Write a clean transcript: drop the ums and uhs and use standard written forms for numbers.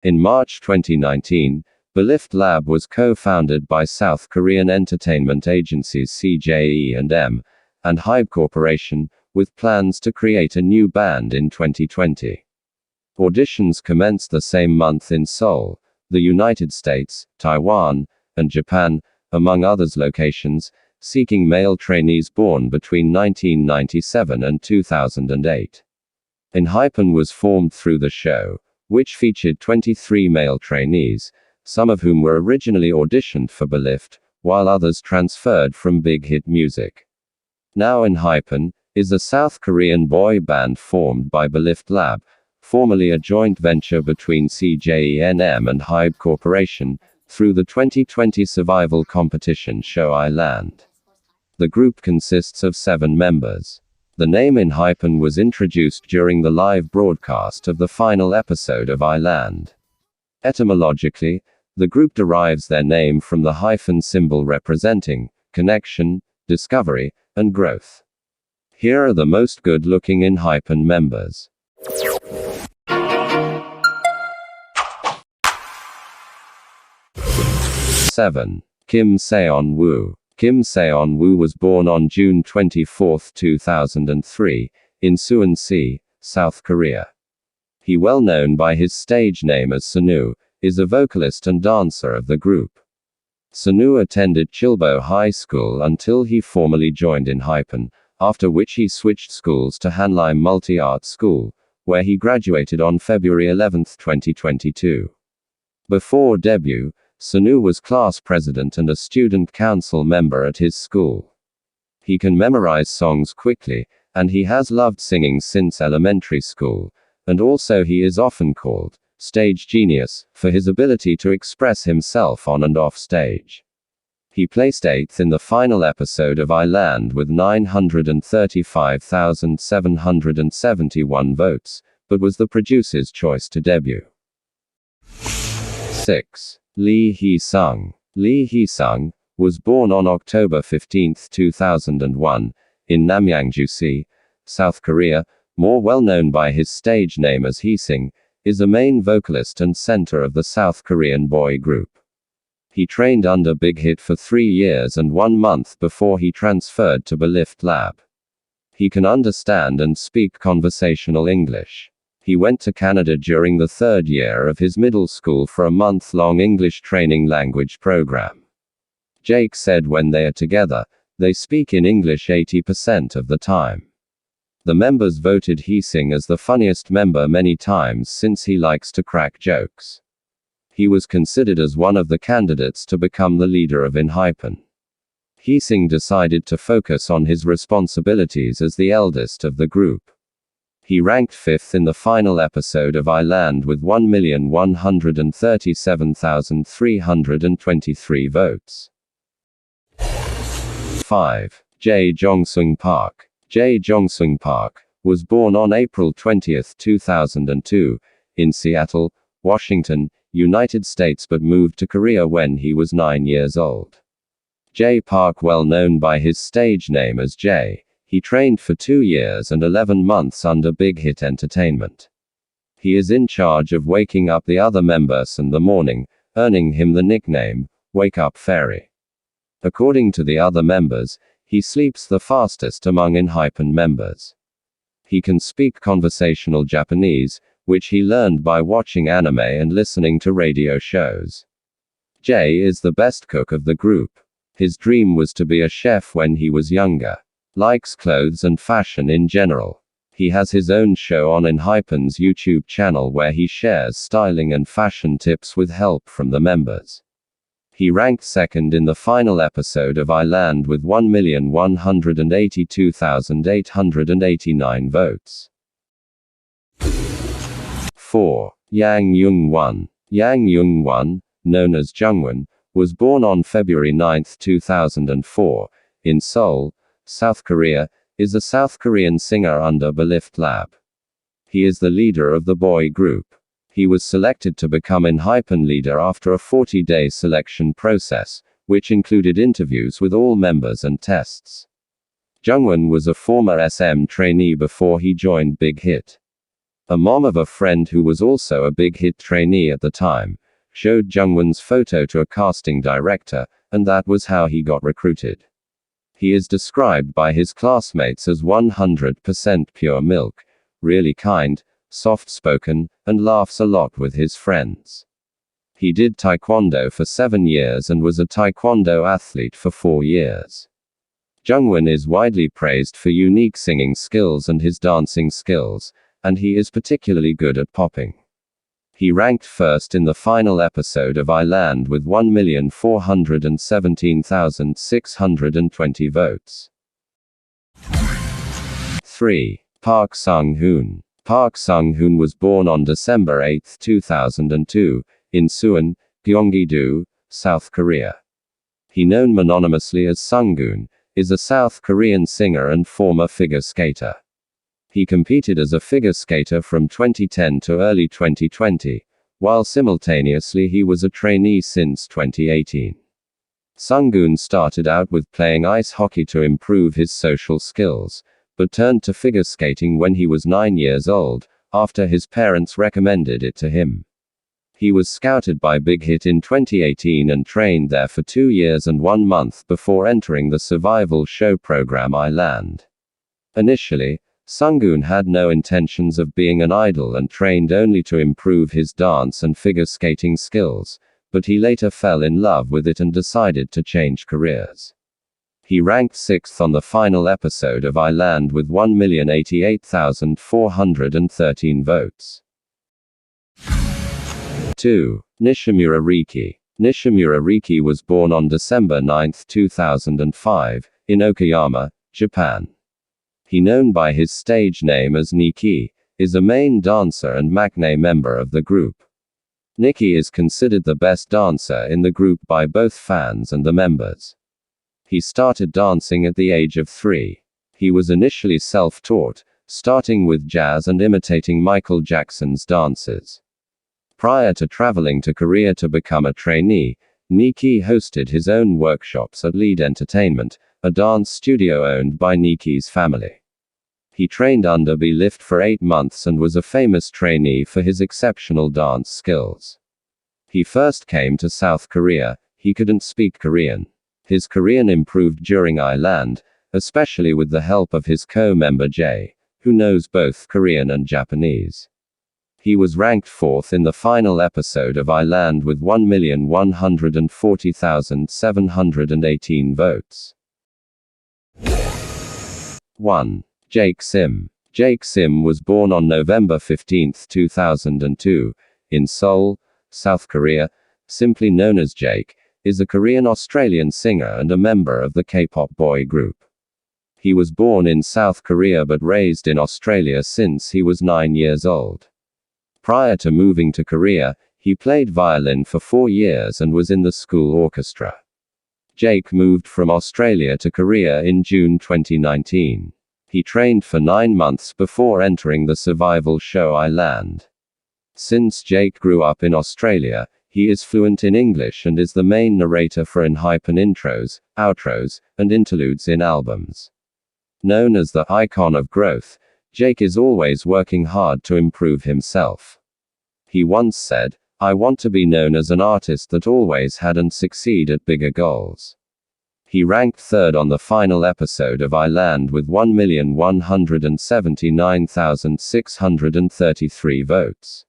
In March 2019, Belift Lab was co-founded by South Korean entertainment agencies CJE&M and Hybe Corporation, with plans to create a new band in 2020. Auditions commenced the same month in Seoul, the United States, Taiwan, and Japan, among others locations, seeking male trainees born between 1997 and 2008. Enhypen was formed through the show, which featured 23 male trainees, some of whom were originally auditioned for Belift, while others transferred from Big Hit Music. Now Enhypen is a South Korean boy band formed by Belift Lab, formerly a joint venture between CJE&M and Hybe Corporation, through the 2020 survival competition show Island. The group consists of 7 members. The name Enhypen was introduced during the live broadcast of the final episode of Island. Etymologically, the group derives their name from the hyphen symbol representing connection, discovery, and growth. Here are the most good-looking Enhypen members. 7. Kim Seon Woo. Kim Seon Woo was born on June 24, 2003, in Suwon-si, South Korea. He, well known by his stage name as Seon, is a vocalist and dancer of the group. Seon attended Chilbo High School until he formally joined Enhypen, after which he switched schools to Hanlim Multi-Art School, where he graduated on February 11, 2022. Before debut, Seon was class president and a student council member at his school. He can memorize songs quickly, and he has loved singing since elementary school, and also he is often called stage genius for his ability to express himself on and off stage. He placed 8th in the final episode of Island with 935,771 votes, but was the producer's choice to debut. 6. Lee Hee-sung. Lee Hee-sung was born on October 15, 2001, in Namyangju-si, South Korea, more well known by his stage name as Hee-sing, is a main vocalist and center of the South Korean boy group. He trained under Big Hit for 3 years and 1 month before he transferred to Belift Lab. He can understand and speak conversational English. He went to Canada during the 3rd year of his middle school for a month-long English training language program. Jake said when they are together, they speak in English 80% of the time. The members voted Hee-sing as the funniest member many times since he likes to crack jokes. He was considered as one of the candidates to become the leader of Enhypen. Hee-sing decided to focus on his responsibilities as the eldest of the group. He ranked 5th in the final episode of Island with 1,137,323 votes. 5. Jongsung Park. Jongsung Park was born on April 20, 2002, in Seattle, Washington, United States, but moved to Korea when he was 9 years old. Park, well known by his stage name as J. He trained for 2 years and 11 months under Big Hit Entertainment. He is in charge of waking up the other members in the morning, earning him the nickname, Wake Up Fairy. According to the other members, he sleeps the fastest among Enhypen members. He can speak conversational Japanese, which he learned by watching anime and listening to radio shows. Jay is the best cook of the group. His dream was to be a chef when he was younger. Likes clothes and fashion in general. He has his own show on Enhypen's YouTube channel where he shares styling and fashion tips with help from the members. He ranked 2nd in the final episode of Island with 1,182,889 votes. 4. Yung Wan. Yung Wan, known as Jungwon, was born on February 9, 2004, in Seoul, South Korea, is a South Korean singer under Belift Lab. He is the leader of the boy group. He was selected to become Enhypen leader after a 40-day selection process, which included interviews with all members and tests. Jungwon was a former SM trainee before he joined Big Hit. A mom of a friend who was also a big hit trainee at the time showed Jungwon's photo to a casting director, and that was how he got recruited. He is described by his classmates as 100% pure milk, really kind, soft-spoken, and laughs a lot with his friends. He did taekwondo for 7 years and was a taekwondo athlete for 4 years. Jungwon is widely praised for unique singing skills and his dancing skills, and he is particularly good at popping. He ranked first in the final episode of Island with 1,417,620 votes. 3. Park Seunghoon. Park Seunghoon was born on December 8, 2002, in Suwon, Gyeonggi-do, South Korea. He known mononymously as Seunghoon, is a South Korean singer and former figure skater. He competed as a figure skater from 2010 to early 2020, while simultaneously he was a trainee since 2018. Seunghoon started out with playing ice hockey to improve his social skills, but turned to figure skating when he was 9 years old, after his parents recommended it to him. He was scouted by Big Hit in 2018 and trained there for 2 years and 1 month before entering the survival show program Island. Initially, Seunghoon had no intentions of being an idol and trained only to improve his dance and figure skating skills, but he later fell in love with it and decided to change careers. He ranked 6th on the final episode of Island with 1,088,413 votes. 2. Nishimura Riki. Nishimura Riki was born on December 9, 2005, in Okayama, Japan. He known by his stage name as Nikki, is a main dancer and maknae member of the group. Nikki is considered the best dancer in the group by both fans and the members. He started dancing at the age of 3. He was initially self-taught, starting with jazz and imitating Michael Jackson's dances. Prior to traveling to Korea to become a trainee, Nikki hosted his own workshops at Lead Entertainment, a dance studio owned by Nikki's family. He trained under Belift for 8 months and was a famous trainee for his exceptional dance skills. He first came to South Korea. He couldn't speak Korean. His Korean improved during Island, especially with the help of his co-member Jae, who knows both Korean and Japanese. He was ranked 4th in the final episode of Island with 1,140,718 votes. 1. Jake Sim. Jake Sim was born on November 15, 2002, in Seoul, South Korea. Simply known as Jake, is a Korean-Australian singer and a member of the K-pop boy group. He was born in South Korea but raised in Australia since he was 9 years old. Prior to moving to Korea, he played violin for 4 years and was in the school orchestra. Jake moved from Australia to Korea in June 2019. He trained for 9 months before entering the survival show Island. Since Jake grew up in Australia, he is fluent in English and is the main narrator for Enhypen intros, outros, and interludes in albums. Known as the icon of growth, Jake is always working hard to improve himself. He once said, "I want to be known as an artist that always had and succeed at bigger goals." He ranked 3rd on the final episode of Island with 1,179,633 votes.